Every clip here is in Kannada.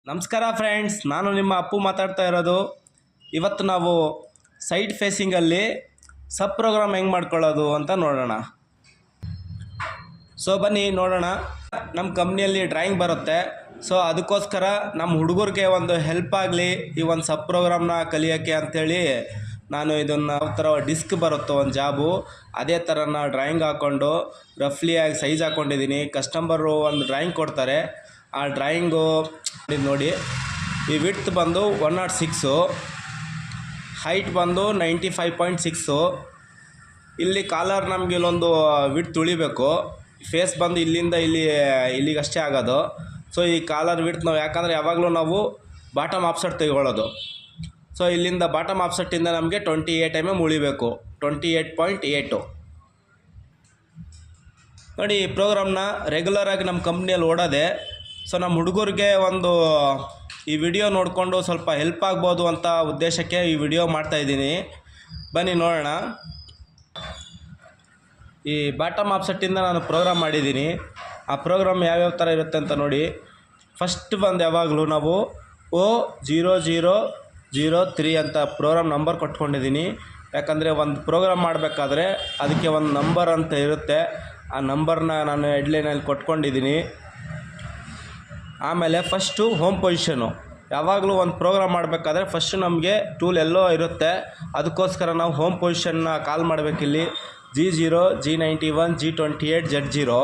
ನಮಸ್ಕಾರ ಫ್ರೆಂಡ್ಸ್, ನಾನು ನಿಮ್ಮ ಅಪ್ಪು ಮಾತಾಡ್ತಾ ಇರೋದು. ಇವತ್ತು ನಾವು ಸೈಡ್ ಫೇಸಿಂಗಲ್ಲಿ ಸಬ್ ಪ್ರೋಗ್ರಾಮ್ ಹೆಂಗೆ ಮಾಡ್ಕೊಳ್ಳೋದು ಅಂತ ನೋಡೋಣ. ಸೊ ಬನ್ನಿ ನೋಡೋಣ. ನಮ್ಮ ಕಂಪ್ನಿಯಲ್ಲಿ ಡ್ರಾಯಿಂಗ್ ಬರುತ್ತೆ. ಸೊ ಅದಕ್ಕೋಸ್ಕರ ನಮ್ಮ ಹುಡುಗರಿಗೆ ಒಂದು ಹೆಲ್ಪ್ ಆಗಲಿ ಈ ಒಂದು ಸಬ್ ಪ್ರೋಗ್ರಾಮ್ನ ಕಲಿಯೋಕ್ಕೆ ಅಂಥೇಳಿ ನಾನು ಇದನ್ನು ಯಾವ ಥರ ಡಿಸ್ಕ್ ಬರುತ್ತೋ ಒಂದು ಜಾಬು ಅದೇ ಥರನ ಡ್ರಾಯಿಂಗ್ ಹಾಕ್ಕೊಂಡು ರಫ್ಲಿಯಾಗಿ ಸೈಜ್ ಹಾಕ್ಕೊಂಡಿದ್ದೀನಿ. ಕಸ್ಟಮರು ಒಂದು ಡ್ರಾಯಿಂಗ್ ಕೊಡ್ತಾರೆ. ಆ ಡ್ರಾಯಿಂಗು ನೋಡಿ, ಈ ವಿಡ್ತ್ ಬಂದು 106, ಹೈಟ್ ಬಂದು 95.6. ಇಲ್ಲಿ ಕಾಲರ್ ನಮಗೆ ಇಲ್ಲೊಂದು ವಿಡ್ತ್ ತುಳಿಬೇಕು. ಫೇಸ್ ಬಂದು ಇಲ್ಲಿಂದ ಇಲ್ಲಿಗಷ್ಟೇ ಆಗೋದು. ಸೊ ಈ ಕಾಲರ್ ವಿಡ್ತ್ ನಾವು ಯಾಕಂದರೆ ಯಾವಾಗಲೂ ನಾವು ಬಾಟಮ್ ಆಫ್ಸೆಟ್ ತೆಗೊಳ್ಳೋದು. ಸೊ ಇಲ್ಲಿಂದ ಬಾಟಮ್ ಆಫ್ಸೆಟ್ಟಿಂದ ನಮಗೆ 28 mm ಉಳಿಬೇಕು, 28.8. ನೋಡಿ, ಈ ಪ್ರೋಗ್ರಾಮ್ನ ರೆಗ್ಯುಲರಾಗಿ ನಮ್ಮ ಕಂಪ್ನಿಯಲ್ಲಿ ಓಡೋದೆ. ಸೊ ನಮ್ಮ ಹುಡುಗರಿಗೆ ಒಂದು ಈ ವಿಡಿಯೋ ನೋಡಿಕೊಂಡು ಸ್ವಲ್ಪ ಹೆಲ್ಪ್ ಆಗ್ಬೋದು ಅಂತ ಉದ್ದೇಶಕ್ಕೆ ಈ ವಿಡಿಯೋ ಮಾಡ್ತಾಯಿದ್ದೀನಿ. ಬನ್ನಿ ನೋಡೋಣ. ಈ ಬಾಟಮ್ ಆಫ್ಸೆಟ್ಟಿಂದ ನಾನು ಪ್ರೋಗ್ರಾಮ್ ಮಾಡಿದ್ದೀನಿ. ಆ ಪ್ರೋಗ್ರಾಮ್ ಯಾವ್ಯಾವ ಥರ ಇರುತ್ತೆ ಅಂತ ನೋಡಿ. ಫಸ್ಟ್ ಬಂದು ಯಾವಾಗಲೂ ನಾವು O0003 ಅಂತ ಪ್ರೋಗ್ರಾಮ್ ನಂಬರ್ ಕೊಟ್ಕೊಂಡಿದ್ದೀನಿ. ಯಾಕಂದರೆ ಒಂದು ಪ್ರೋಗ್ರಾಮ್ ಮಾಡಬೇಕಾದ್ರೆ ಅದಕ್ಕೆ ಒಂದು ನಂಬರ್ ಅಂತ ಇರುತ್ತೆ. ಆ ನಂಬರ್ನ ನಾನು ಹೆಡ್ಲೈನಲ್ಲಿ ಕೊಟ್ಕೊಂಡಿದ್ದೀನಿ. ಆಮೇಲೆ ಫಸ್ಟು ಹೋಮ್ ಪೊಸಿಷನು. ಯಾವಾಗಲೂ ಒಂದು ಪ್ರೋಗ್ರಾಮ್ ಮಾಡಬೇಕಾದ್ರೆ ಫಸ್ಟು ನಮಗೆ ಟೂಲ್ ಎಲ್ಲೋ ಇರುತ್ತೆ. ಅದಕ್ಕೋಸ್ಕರ ನಾವು ಹೋಮ್ ಪೊಸಿಷನ್ನ ಕಾಲ್ ಮಾಡಬೇಕಿಲ್ಲಿ. G0, G91, G28, Z0.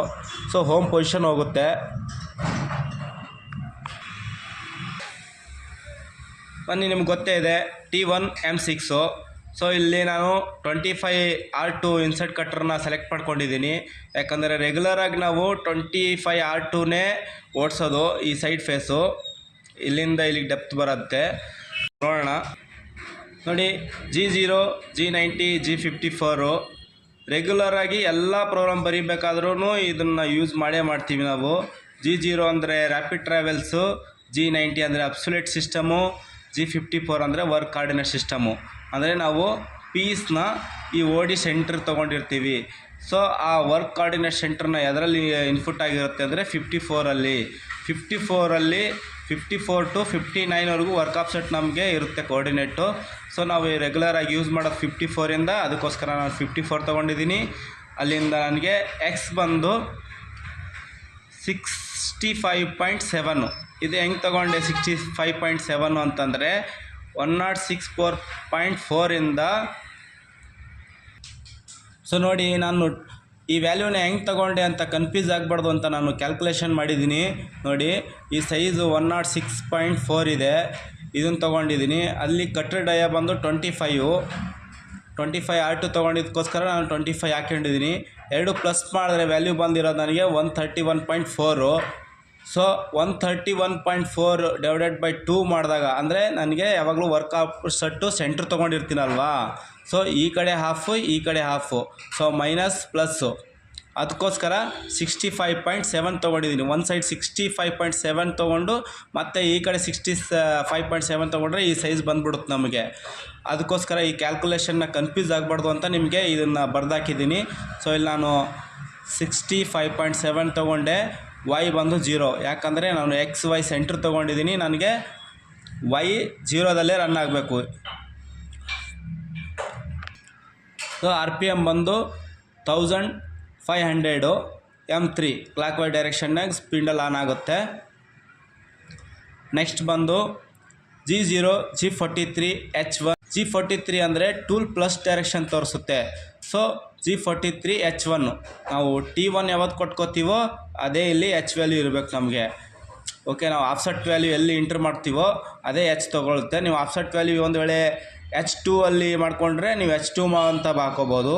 So home position ಹೋಗುತ್ತೆ. ಬನ್ನಿ, ನಿಮ್ಗೆ ಗೊತ್ತೇ ಇದೆ T1 M6. ಸೊ ಇಲ್ಲಿ ನಾನು 25R2 ಇನ್ಸರ್ಟ್ ಕಟ್ರನ್ನ ಸೆಲೆಕ್ಟ್ ಮಾಡ್ಕೊಂಡಿದ್ದೀನಿ. ಯಾಕಂದರೆ ರೆಗ್ಯುಲರಾಗಿ ನಾವು 25R2ನೇ ಓಡಿಸೋದು. ಈ ಸೈಡ್ ಫೇಸು ಇಲ್ಲಿಂದ ಇಲ್ಲಿಗೆ ಡೆಪ್ತ್ ಬರುತ್ತೆ. ನೋಡೋಣ. ನೋಡಿ, G0, G90, G54 ರೆಗ್ಯುಲರಾಗಿ ಎಲ್ಲ ಪ್ರೋಗ್ರಾಮ್ ಬರೀಬೇಕಾದ್ರೂ ಇದನ್ನು ಯೂಸ್ ಮಾಡೇ ಮಾಡ್ತೀವಿ ನಾವು. G0 ಅಂದರೆ ರ್ಯಾಪಿಡ್ ಟ್ರಾವೆಲ್ಸು, G90 ಅಂದರೆ ಅಬ್ಸೊಲ್ಯೂಟ್ ಸಿಸ್ಟಮು, G54 ಅಂದರೆ ವರ್ಕ್ ಕಾರ್ಡಿನೇಟ್ ಸಿಸ್ಟಮು. ಅಂದರೆ ನಾವು ಪೀಸ್ನ ಈ OD ಸೆಂಟ್ರ್ ತೊಗೊಂಡಿರ್ತೀವಿ. ಸೊ ಆ ವರ್ಕ್ ಕಾರ್ಡಿನೇಟ್ ಸೆಂಟ್ರನ್ನ ಎದರಲ್ಲಿ ಇನ್ಪುಟ್ ಆಗಿರುತ್ತೆ ಅಂದರೆ 54ಅಲ್ಲಿ 54 to 59ವರೆಗೂ ವರ್ಕ್ ಆಫ್ಸೆಟ್ ನಮಗೆ ಇರುತ್ತೆ ಕೋಆರ್ಡಿನೇಟು. ಸೊ ನಾವು ರೆಗ್ಯುಲರಾಗಿ ಯೂಸ್ ಮಾಡೋದು 54ಇಂದ, ಅದಕ್ಕೋಸ್ಕರ ನಾನು 54 ತೊಗೊಂಡಿದ್ದೀನಿ. ಅಲ್ಲಿಂದ ನನಗೆ ಎಕ್ಸ್ ಬಂದು 65.7. ಇದು ಹೆಂಗೆ ತೊಗೊಂಡೆ 65.7 ಅಂತಂದರೆ 106.4ಇಂದ. ಸೊ ನೋಡಿ, ನಾನು ಈ ವ್ಯಾಲ್ಯೂನ ಹೆಂಗೆ ತೊಗೊಂಡೆ ಅಂತ ಕನ್ಫ್ಯೂಸ್ ಆಗಬಾರ್ದು ಅಂತ ನಾನು ಕ್ಯಾಲ್ಕುಲೇಷನ್ ಮಾಡಿದ್ದೀನಿ. ನೋಡಿ, ಈ ಸೈಜು 106.4 ಇದೆ, ಇದನ್ನು ತೊಗೊಂಡಿದ್ದೀನಿ. ಅಲ್ಲಿ ಕಟ್ರ್ ಡಯ ಬಂದು 25R2 ತೊಗೊಂಡಿದ್ದಕ್ಕೋಸ್ಕರ ನಾನು 25 ಹಾಕೊಂಡಿದ್ದೀನಿ. ಎರಡು ಪ್ಲಸ್ ಮಾಡಿದ್ರೆ ವ್ಯಾಲ್ಯೂ ಬಂದಿರೋದು ನನಗೆ 131.4. ಸೊ 131.4 / 2 ಮಾಡಿದಾಗ ಅಂದರೆ ನನಗೆ ಯಾವಾಗಲೂ ವರ್ಕ್ ಆಫ್ಸೆಟ್ಟು ಸೆಂಟ್ರ್ ತೊಗೊಂಡಿರ್ತೀನಲ್ವಾ. ಸೊ ಈ ಕಡೆ ಹಾಫು, ಈ ಕಡೆ ಹಾಫು, ಸೊ ಮೈನಸ್ ಪ್ಲಸ್ಸು. ಅದಕ್ಕೋಸ್ಕರ 65.7 ತೊಗೊಂಡಿದ್ದೀನಿ. ಒಂದು ಸೈಡ್ 65.7 ತೊಗೊಂಡು ಮತ್ತು ಈ ಕಡೆ 65.7 ತೊಗೊಂಡ್ರೆ ಈ ಸೈಜ್ ಬಂದ್ಬಿಡುತ್ತೆ ನಮಗೆ. ಅದಕ್ಕೋಸ್ಕರ ಈ ಕ್ಯಾಲ್ಕುಲೇಷನ್ನ ಕನ್ಫ್ಯೂಸ್ ಆಗಬಾರ್ದು ಅಂತ ನಿಮಗೆ ಇದನ್ನು ಬರ್ದಾಕಿದ್ದೀನಿ. ಸೊ ಇಲ್ಲಿ ನಾನು 65.7 ತೊಗೊಂಡೆ. Y ಬಂದು 0, ಯಾಕಂದರೆ ನಾನು XY ಸೆಂಟ್ರ್ ತೊಗೊಂಡಿದ್ದೀನಿ. ನನಗೆ Y 0ದಲ್ಲೇ ರನ್ ಆಗಬೇಕು. ಸೊ RPM ಬಂದು 1500 M3 ಕ್ಲಾಕ್ ವೈ ಡೈರೆಕ್ಷನ್ನಾಗ ಸ್ಪಿಂಡಲ್ ಆನ್ ಆಗುತ್ತೆ. ನೆಕ್ಸ್ಟ್ ಬಂದು G0, G43, H1. G43 ಅಂದರೆ ಟೂಲ್ ಪ್ಲಸ್ ಡೈರೆಕ್ಷನ್ ತೋರಿಸುತ್ತೆ. So G43 H1. ನಾವು T1 ಯಾವತ್ತು ಕೊಟ್ಕೋತೀವೋ ಅದೇ ಇಲ್ಲಿ H ವ್ಯಾಲ್ಯೂ ಇರಬೇಕು ನಮಗೆ. ಓಕೆ, ನಾವು ಆಫ್ಸೆಟ್ ವ್ಯಾಲ್ಯೂ ಎಲ್ಲಿ ಎಂಟ್ರ್ ಮಾಡ್ತೀವೋ ಅದೇ H ತೊಗೊಳುತ್ತೆ. ನೀವು ಆಫ್ಸೆಟ್ ವ್ಯಾಲ್ಯೂ ಒಂದು ವೇಳೆ H2 ಅಲ್ಲಿ ಮಾಡ್ಕೊಂಡ್ರೆ ನೀವು H2 ಅಂತ ಹಾಕೋಬೋದು.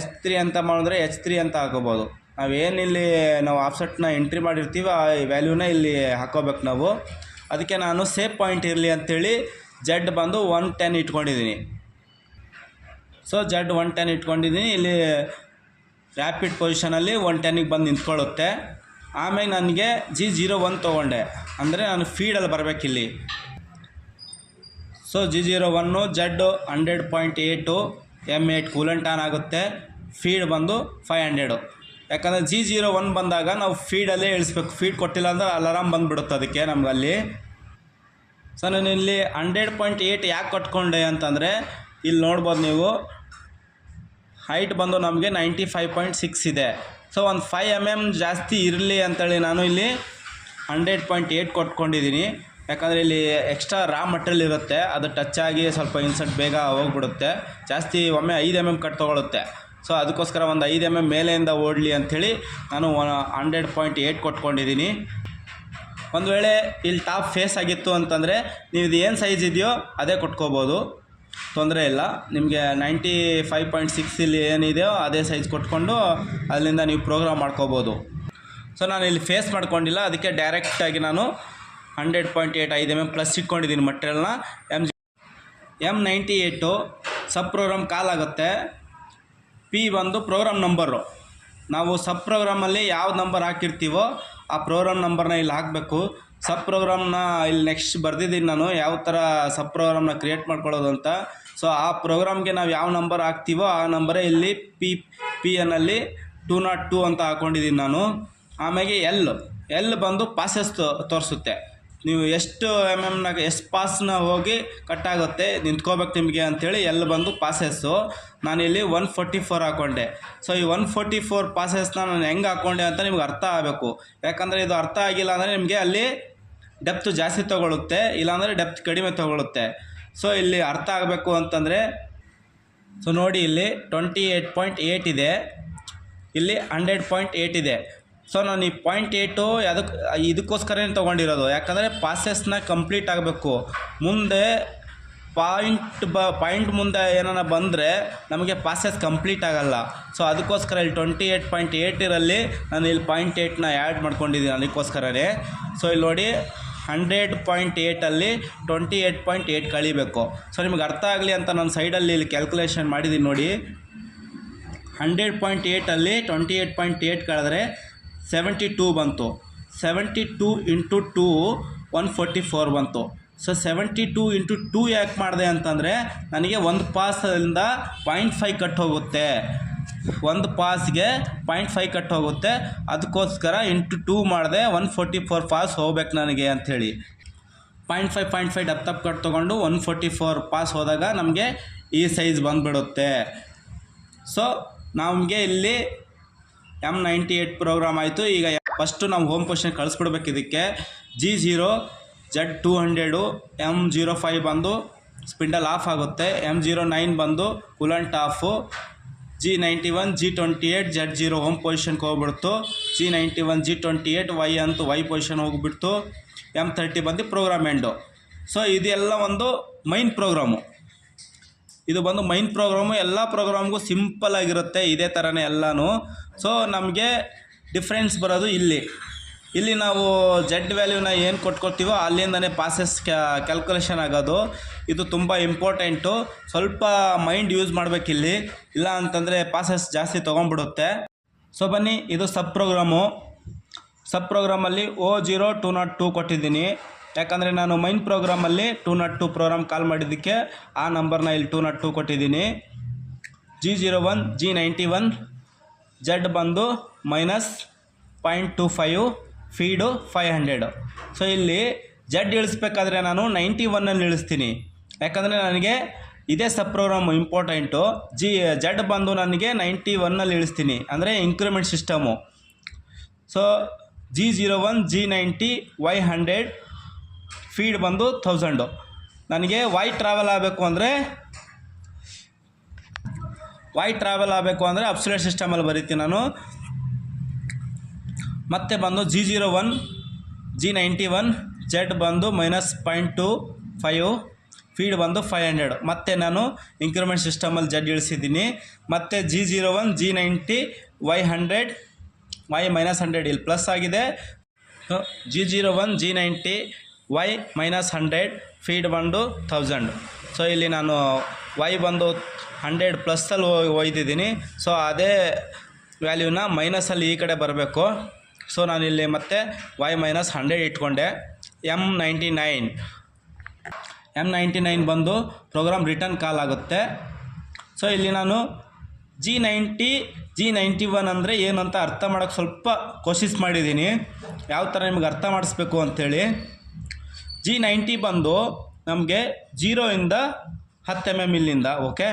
H3 ಅಂತ ಮಾಡಿದ್ರೆ H3 ಅಂತ ಹಾಕೋಬೋದು. ನಾವೇನಿಲ್ಲಿ ನಾವು ಆಫ್ಸೆಟ್ನ ಎಂಟ್ರಿ ಮಾಡಿರ್ತೀವಿ ಆ ವ್ಯಾಲ್ಯೂನ ಇಲ್ಲಿ ಹಾಕೋಬೇಕು ನಾವು. ಅದಕ್ಕೆ ನಾನು ಸೇಫ್ ಪಾಯಿಂಟ್ ಇರಲಿ ಅಂಥೇಳಿ Z ಬಂದು 110 ಇಟ್ಕೊಂಡಿದ್ದೀನಿ. ಸೊ Z 110 ಇಟ್ಕೊಂಡಿದ್ದೀನಿ. ಇಲ್ಲಿ ರ್ಯಾಪಿಡ್ ಪೊಸಿಷನಲ್ಲಿ 110ಗೆ ಬಂದು ನಿಂತ್ಕೊಳ್ಳುತ್ತೆ. ಆಮೇಲೆ ನನಗೆ G01 ತೊಗೊಂಡೆ, ಅಂದರೆ ನಾನು ಫೀಡಲ್ಲಿ ಬರಬೇಕಿಲ್ಲಿ. So G01 Z 100.8 M8 coolant on ಆಗುತ್ತೆ. ಫೀಡ್ ಬಂದು 500. ಯಾಕಂದರೆ G01 ಬಂದಾಗ ನಾವು ಫೀಡಲ್ಲೇ ಇಳಿಸ್ಬೇಕು. ಫೀಡ್ ಕೊಟ್ಟಿಲ್ಲ ಅಂದರೆ ಅಲಾರಾಮ್ ಬಂದುಬಿಡುತ್ತೆ ಅದಕ್ಕೆ ನಮಗಲ್ಲಿ. ಸೊ ನಾನು ಇಲ್ಲಿ 100.8 ಯಾಕೆ ಕಟ್ಕೊಂಡೆ ಅಂತಂದರೆ ಇಲ್ಲಿ ನೋಡ್ಬೋದು ನೀವು ಹೈಟ್ ಬಂದು ನಮಗೆ 95.6 ಇದೆ. ಸೊ ಒಂದು 5 mm ಜಾಸ್ತಿ ಇರಲಿ ಅಂತೇಳಿ ನಾನು ಇಲ್ಲಿ 100.8 ಕೊಟ್ಕೊಂಡಿದ್ದೀನಿ. ಯಾಕಂದರೆ ಇಲ್ಲಿ ಎಕ್ಸ್ಟ್ರಾ ರಾ ಮಟೀರಿಯಲ್ ಇರುತ್ತೆ, ಅದು ಟಚ್ ಆಗಿ ಸ್ವಲ್ಪ ಇನ್ಸರ್ಟ್ ಬೇಗ ಹೋಗ್ಬಿಡುತ್ತೆ, ಜಾಸ್ತಿ ಒಮ್ಮೆ 5 mm ಕಟ್ ತೊಗೊಳುತ್ತೆ. ಸೊ ಅದಕ್ಕೋಸ್ಕರ ಒಂದು 5 mm ಮೇಲೆಯಿಂದ ಓಡಲಿ ಅಂಥೇಳಿ ನಾನು 100.8 ಕೊಟ್ಕೊಂಡಿದ್ದೀನಿ. ಒಂದು ವೇಳೆ ಇಲ್ಲಿ ಟಾಪ್ ಫೇಸ್ ಆಗಿತ್ತು ಅಂತಂದರೆ ನೀವು ಇದು ಏನು ಸೈಜ್ ಇದೆಯೋ ಅದೇ ಕೊಟ್ಕೋಬೋದು, ತೊಂದರೆ ಇಲ್ಲ. ನಿಮಗೆ 95.6 ಇಲ್ಲಿ ಏನಿದೆಯೋ ಅದೇ ಸೈಜ್ ಕೊಟ್ಕೊಂಡು ಅಲ್ಲಿಂದ ನೀವು ಪ್ರೋಗ್ರಾಮ್ ಮಾಡ್ಕೋಬೋದು. ಸೊ ನಾನು ಇಲ್ಲಿ ಫೇಸ್ ಮಾಡ್ಕೊಂಡಿಲ್ಲ, ಅದಕ್ಕೆ ಡೈರೆಕ್ಟಾಗಿ ನಾನು 100.8 5 mm ಪ್ಲಸ್ ಇಟ್ಕೊಂಡಿದ್ದೀನಿ ಮಟೀರಿಯಲ್ನ. M98 ಸಬ್ ಪ್ರೋಗ್ರಾಮ್ ಕಾಲ್ ಆಗುತ್ತೆ. P ಬಂದು ಪ್ರೋಗ್ರಾಮ್ ನಂಬರು. ನಾವು ಸಬ್ ಪ್ರೋಗ್ರಾಮಲ್ಲಿ ಯಾವ ನಂಬರ್ ಹಾಕಿರ್ತೀವೋ ಆ ಪ್ರೋಗ್ರಾಮ್ ನಂಬರ್ನ ಇಲ್ಲಿ ಹಾಕಬೇಕು. ಸಬ್ ಪ್ರೋಗ್ರಾಮ್ನ ಇಲ್ಲಿ ನೆಕ್ಸ್ಟ್ ಬರೆದಿದ್ದೀನಿ ನಾನು ಯಾವ ಥರ ಸಬ್ ಪ್ರೋಗ್ರಾಮ್ನ ಕ್ರಿಯೇಟ್ ಮಾಡ್ಕೊಳ್ಳೋದು ಅಂತ. ಸೊ ಆ ಪ್ರೋಗ್ರಾಮ್ಗೆ ನಾವು ಯಾವ ನಂಬರ್ ಹಾಕ್ತೀವೋ ಆ ನಂಬರೇ ಇಲ್ಲಿ ಪಿ ಎನ್ನಲ್ಲಿ 202 ಅಂತ ಹಾಕ್ಕೊಂಡಿದ್ದೀನಿ ನಾನು. ಆಮೇಲೆ ಎಲ್ ಬಂದು ಪಾಸಸ್ ತೋರಿಸುತ್ತೆ. ನೀವು ಎಷ್ಟು MM ಎಷ್ಟು ಪಾಸ್ನ ಹೋಗಿ ಕಟ್ಟಾಗುತ್ತೆ ನಿಂತ್ಕೋಬೇಕು ನಿಮಗೆ ಅಂಥೇಳಿ ಎಲ್ ಬಂದು ಪಾಸಸ್ಸು. ನಾನಿಲ್ಲಿ 144 ಹಾಕ್ಕೊಂಡೆ. ಸೊ ಈ 144 ಪಾಸಸ್ನ ನಾನು ಹೆಂಗೆ ಹಾಕ್ಕೊಂಡೆ ಅಂತ ನಿಮ್ಗೆ ಅರ್ಥ ಆಗಬೇಕು. ಯಾಕಂದರೆ ಇದು ಅರ್ಥ ಆಗಿಲ್ಲ ಅಂದರೆ ನಿಮಗೆ ಅಲ್ಲಿ ಡೆಪ್ತ್ ಜಾಸ್ತಿ ತೊಗೊಳುತ್ತೆ, ಇಲ್ಲಾಂದರೆ ಡೆಪ್ತ್ ಕಡಿಮೆ ತೊಗೊಳುತ್ತೆ. ಸೊ ಇಲ್ಲಿ ಅರ್ಥ ಆಗಬೇಕು ಅಂತಂದರೆ ಸೊ ನೋಡಿ ಇಲ್ಲಿ 28.8 ಇದೆ, ಇಲ್ಲಿ 100.8 ಇದೆ. ಸೊ ನಾನು ಈ 0.8 ಇದಕ್ಕೋಸ್ಕರನೇ ತೊಗೊಂಡಿರೋದು, ಯಾಕಂದರೆ ಪಾಸಸ್ನ ಕಂಪ್ಲೀಟ್ ಆಗಬೇಕು. ಮುಂದೆ ಪಾಯಿಂಟ್ ಮುಂದೆ ಏನಾರ ಬಂದರೆ ನಮಗೆ ಪಾಸಸ್ ಕಂಪ್ಲೀಟ್ ಆಗೋಲ್ಲ. ಸೊ ಅದಕ್ಕೋಸ್ಕರ ಇಲ್ಲಿ 28.8 ಇರಲ್ಲಿ ನಾನು ಇಲ್ಲಿ 0.8ನ ಆ್ಯಡ್ ಮಾಡ್ಕೊಂಡಿದ್ದೀನಿ ಅದಕ್ಕೋಸ್ಕರನೇ. ಸೊ ಇಲ್ಲಿ ನೋಡಿ 100.8ಅಲ್ಲಿ 28.8 ಕಳಿಬೇಕು. ಸೊ ನಿಮ್ಗೆ ಅರ್ಥ ಆಗಲಿ ಅಂತ ನಾನು ಸೈಡಲ್ಲಿ ಇಲ್ಲಿ ಕ್ಯಾಲ್ಕುಲೇಷನ್ ಮಾಡಿದ್ದೀನಿ ನೋಡಿ. 100.8ಅಲ್ಲಿ 28.8 ಕಳೆದ್ರೆ 72 ಬಂತು. 72 × 2 144 ಬಂತು. ಸೊ 72 × 2 ಯಾಕೆ ಮಾಡಿದೆ ಅಂತಂದರೆ ನನಗೆ ಒಂದು ಪಾಸಿಂದ 0.5 ಕಟ್ ಹೋಗುತ್ತೆ, ಒಂದು ಪಾಸ್ಗೆ 0.5 ಕಟ್ ಹೋಗುತ್ತೆ. ಅದಕ್ಕೋಸ್ಕರ × 2 ಮಾಡಿದೆ, 144 ಪಾಸ್ ಹೋಗ್ಬೇಕು ನನಗೆ ಅಂಥೇಳಿ. 0.5 ಡಪ್ ಕಟ್ ತೊಗೊಂಡು 144 ಪಾಸ್ ಹೋದಾಗ ನಮಗೆ ಈ ಸೈಜ್ ಬಂದುಬಿಡುತ್ತೆ. ಸೊ ನಮಗೆ ಇಲ್ಲಿ M98 ಪ್ರೋಗ್ರಾಮ್ ಆಯಿತು. ಈಗ ಫಸ್ಟು ನಾವು ಹೋಮ್ ಪೊಸಿಷನ್ ಕಳಿಸ್ಬಿಡ್ಬೇಕು. ಇದಕ್ಕೆ G0 Z200 M05 ಬಂದು ಸ್ಪಿಂಡಲ್ ಆಫ್ ಆಗುತ್ತೆ, M09 ಬಂದು coolant of, G91 G28 Z0 home ಪೊಸಿಷನ್ಗೆ ಹೋಗ್ಬಿಡ್ತು, G91 G28 Y ಅಂತೂ Y ಪೊಸಿಷನ್ ಹೋಗ್ಬಿಡ್ತು, M30 ಬಂದು ಪ್ರೋಗ್ರಾಮ್ ಎಂಡು. ಸೊ ಇದೆಲ್ಲ ಒಂದು ಮೈನ್ ಪ್ರೋಗ್ರಾಮು, ಇದು ಬಂದು ಮೈನ್ ಪ್ರೋಗ್ರಾಮು. ಎಲ್ಲ ಪ್ರೋಗ್ರಾಮ್ಗೂ ಸಿಂಪಲ್ ಆಗಿರುತ್ತೆ ಇದೇ ಥರನೇ ಎಲ್ಲನೂ. ಸೊ ನಮಗೆ ಡಿಫ್ರೆನ್ಸ್ ಬರೋದು ಇಲ್ಲಿ ನಾವು ಜೆಡ್ ವ್ಯಾಲ್ಯೂನ ಏನು ಕೊಟ್ಕೊಳ್ತೀವೋ ಅಲ್ಲಿಂದನೇ ಪಾಸಸ್ ಕ್ಯಾಲ್ಕುಲೇಷನ್ ಆಗೋದು. ಇದು ತುಂಬ ಇಂಪಾರ್ಟೆಂಟು, ಸ್ವಲ್ಪ ಮೈಂಡ್ ಯೂಸ್ ಮಾಡಬೇಕಿಲ್ಲಿ, ಇಲ್ಲ ಅಂತಂದರೆ ಪಾಸಸ್ ಜಾಸ್ತಿ ತೊಗೊಂಡ್ಬಿಡುತ್ತೆ. ಸೊ ಬನ್ನಿ, ಇದು ಸಬ್ ಪ್ರೋಗ್ರಾಮಲ್ಲಿ O0 202 ಕೊಟ್ಟಿದ್ದೀನಿ. ಯಾಕಂದರೆ ನಾನು ಮೈನ್ ಪ್ರೋಗ್ರಾಮಲ್ಲಿ 202 ಪ್ರೋಗ್ರಾಮ್ ಕಾಲ್ ಮಾಡಿದ್ದಕ್ಕೆ ಆ ನಂಬರ್ನ ಇಲ್ಲಿ 202 ಕೊಟ್ಟಿದ್ದೀನಿ. G01 G91 Z ಬಂದು -0.25 ಫೀಡು 500. ಸೊ ಇಲ್ಲಿ Z ಇಳಿಸ್ಬೇಕಾದ್ರೆ ನಾನು 91 ಇಳಿಸ್ತೀನಿ, ಯಾಕಂದರೆ ನನಗೆ ಇದೇ ಸಬ್ ಪ್ರೋಗ್ರಾಮು ಇಂಪಾರ್ಟೆಂಟು. Z ಬಂದು ನನಗೆ 91 ಇಳಿಸ್ತೀನಿ, ಅಂದರೆ increment system. So G01 G90 Y100 feed ಬಂದು 1000. ನನಗೆ Y ಟ್ರಾವೆಲ್ ಆಗಬೇಕು ಅಂದರೆ ಅಬ್ಸಲ್ಯೂಟ್ ಸಿಸ್ಟಮಲ್ಲಿ ಬರೀತೀನಿ ನಾನು. ಮತ್ತೆ ಬಂದು G01 G91 Z ಬಂದು -0.25 ಫೀಡ್ ಬಂದು 500. ಮತ್ತೆ ನಾನು ಇಂಕ್ರಿಮೆಂಟ್ ಸಿಸ್ಟಮಲ್ಲಿ Z ಇಳಿಸಿದ್ದೀನಿ. ಮತ್ತು G01 G90 Y100 Y -100 ಇಲ್ಲಿ ಪ್ಲಸ್ ಆಗಿದೆ. G01 G90 Y -100 ಫೀಡ್ ಬಂದು 1000. ಸೊ ಇಲ್ಲಿ ನಾನು Y ಬಂದು 100 ಪ್ಲಸ್ಸಲ್ಲಿ ಒಯ್ದಿದ್ದೀನಿ. ಸೊ ಅದೇ ವ್ಯಾಲ್ಯೂನ ಮೈನಸಲ್ಲಿ ಈ ಕಡೆ ಬರಬೇಕು. ಸೊ ನಾನಿಲ್ಲಿ ಮತ್ತೆ Y -100 ಇಟ್ಕೊಂಡೆ. M99 ಬಂದು ಪ್ರೋಗ್ರಾಮ್ ರಿಟರ್ನ್ ಕಾಲ್ ಆಗುತ್ತೆ. ಸೊ ಇಲ್ಲಿ ನಾನು G90 G91 ಅಂದರೆ ಏನು ಅಂತ ಅರ್ಥ ಮಾಡೋಕ್ಕೆ ಸ್ವಲ್ಪ ಕೋಶಿಶ್ ಮಾಡಿದ್ದೀನಿ, ಯಾವ ಥರ ನಿಮ್ಗೆ ಅರ್ಥ ಮಾಡಿಸ್ಬೇಕು ಅಂಥೇಳಿ. G90 ಬಂದು ನಮಗೆ 0ಇಂದ 10 mm ಇಲ್ಲಿಂದ. ಓಕೆ,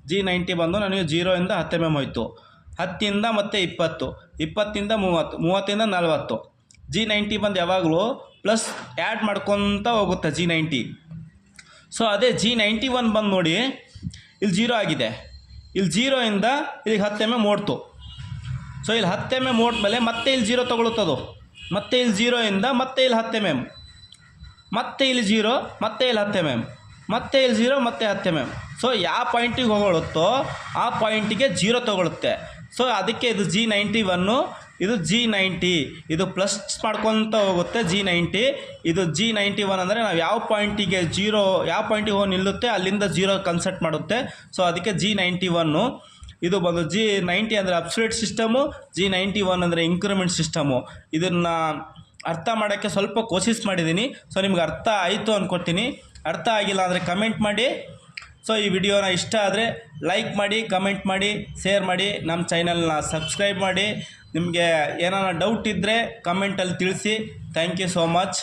G90 ಬಂದು ನನಗೆ 0ಇಂದ 10 mm ಹೋಯಿತು, 10ಇಂದ ಮತ್ತೆ 20, 20ಇಂದ 30, 30ಇಂದ 40. G90 ಬಂದು ಯಾವಾಗಲೂ ಪ್ಲಸ್ ಆ್ಯಡ್ ಮಾಡ್ಕೊತ ಹೋಗುತ್ತೆ G90. ಸೊ ಅದೇ G91 ಬಂದು ನೋಡಿ, ಇಲ್ಲಿ 0 ಆಗಿದೆ, ಇಲ್ಲಿ 0ಇಂದ ಇಲ್ಲಿಗೆ 10 mm ಓಡ್ತು. ಸೊ ಇಲ್ಲಿ 10 mm ಓಡ್ಮೇಲೆ ಮತ್ತೆ ಇಲ್ಲಿ 0 ತೊಗೊಳುತ್ತದು, ಮತ್ತೆ ಇಲ್ಲಿ 0ಇಂದ ಮತ್ತೆ ಇಲ್ಲಿ 10 mm, ಮತ್ತೆ ಇಲ್ಲಿ 0, ಮತ್ತೆ ಇಲ್ಲಿ 10 mm, ಮತ್ತೆ ಇಲ್ಲಿ 0, ಮತ್ತೆ 10 mm. ಸೊ ಯಾವ ಪಾಯಿಂಟಿಗೆ ಹೋಗುತ್ತೋ ಆ ಪಾಯಿಂಟಿಗೆ 0 ತೊಗೊಳುತ್ತೆ. ಸೊ ಅದಕ್ಕೆ ಇದು G91, ಇದು G90, ಇದು ಪ್ಲಸ್ ಮಾಡ್ಕೊತ ಹೋಗುತ್ತೆ G90, ಇದು G91 ಅಂದರೆ ನಾವು ಯಾವ ಪಾಯಿಂಟಿಗೆ 0, ಯಾವ ಪಾಯಿಂಟಿಗೆ ಹೋಗಿ ನಿಲ್ಲುತ್ತೆ ಅಲ್ಲಿಂದ 0 ಕನ್ಸರ್ಟ್ ಮಾಡುತ್ತೆ. ಸೊ ಅದಕ್ಕೆ G91. ಇದು ಬಂದು G90 ಅಂದರೆ ಅಬ್ಸಲ್ಯೂಟ್ ಸಿಸ್ಟಮು, G91 ಅಂದರೆ ಇಂಕ್ರಿಮೆಂಟ್ ಸಿಸ್ಟಮು. ಇದನ್ನು ಅರ್ಥ ಮಾಡೋಕ್ಕೆ ಸ್ವಲ್ಪ ಕೋಶಿಶ್ ಮಾಡಿದ್ದೀನಿ. ಸೊ ನಿಮ್ಗೆ ಅರ್ಥ ಆಯಿತು ಅಂದ್ಕೊಳ್ತೀನಿ. ಅರ್ಥ ಆಗಿಲ್ಲ ಅಂದರೆ ಕಮೆಂಟ್ ಮಾಡಿ. ಸೊ ಈ ವಿಡಿಯೋನ ಇಷ್ಟ ಆದರೆ ಲೈಕ್ ಮಾಡಿ, ಕಮೆಂಟ್ ಮಾಡಿ, ಶೇರ್ ಮಾಡಿ, ನಮ್ಮ ಚಾನಲ್ನ ಸಬ್ಸ್ಕ್ರೈಬ್ ಮಾಡಿ. ನಿಮಗೆ ಏನಾರ ಡೌಟ್ ಇದ್ದರೆ ಕಮೆಂಟಲ್ಲಿ ತಿಳಿಸಿ. Thank you so much.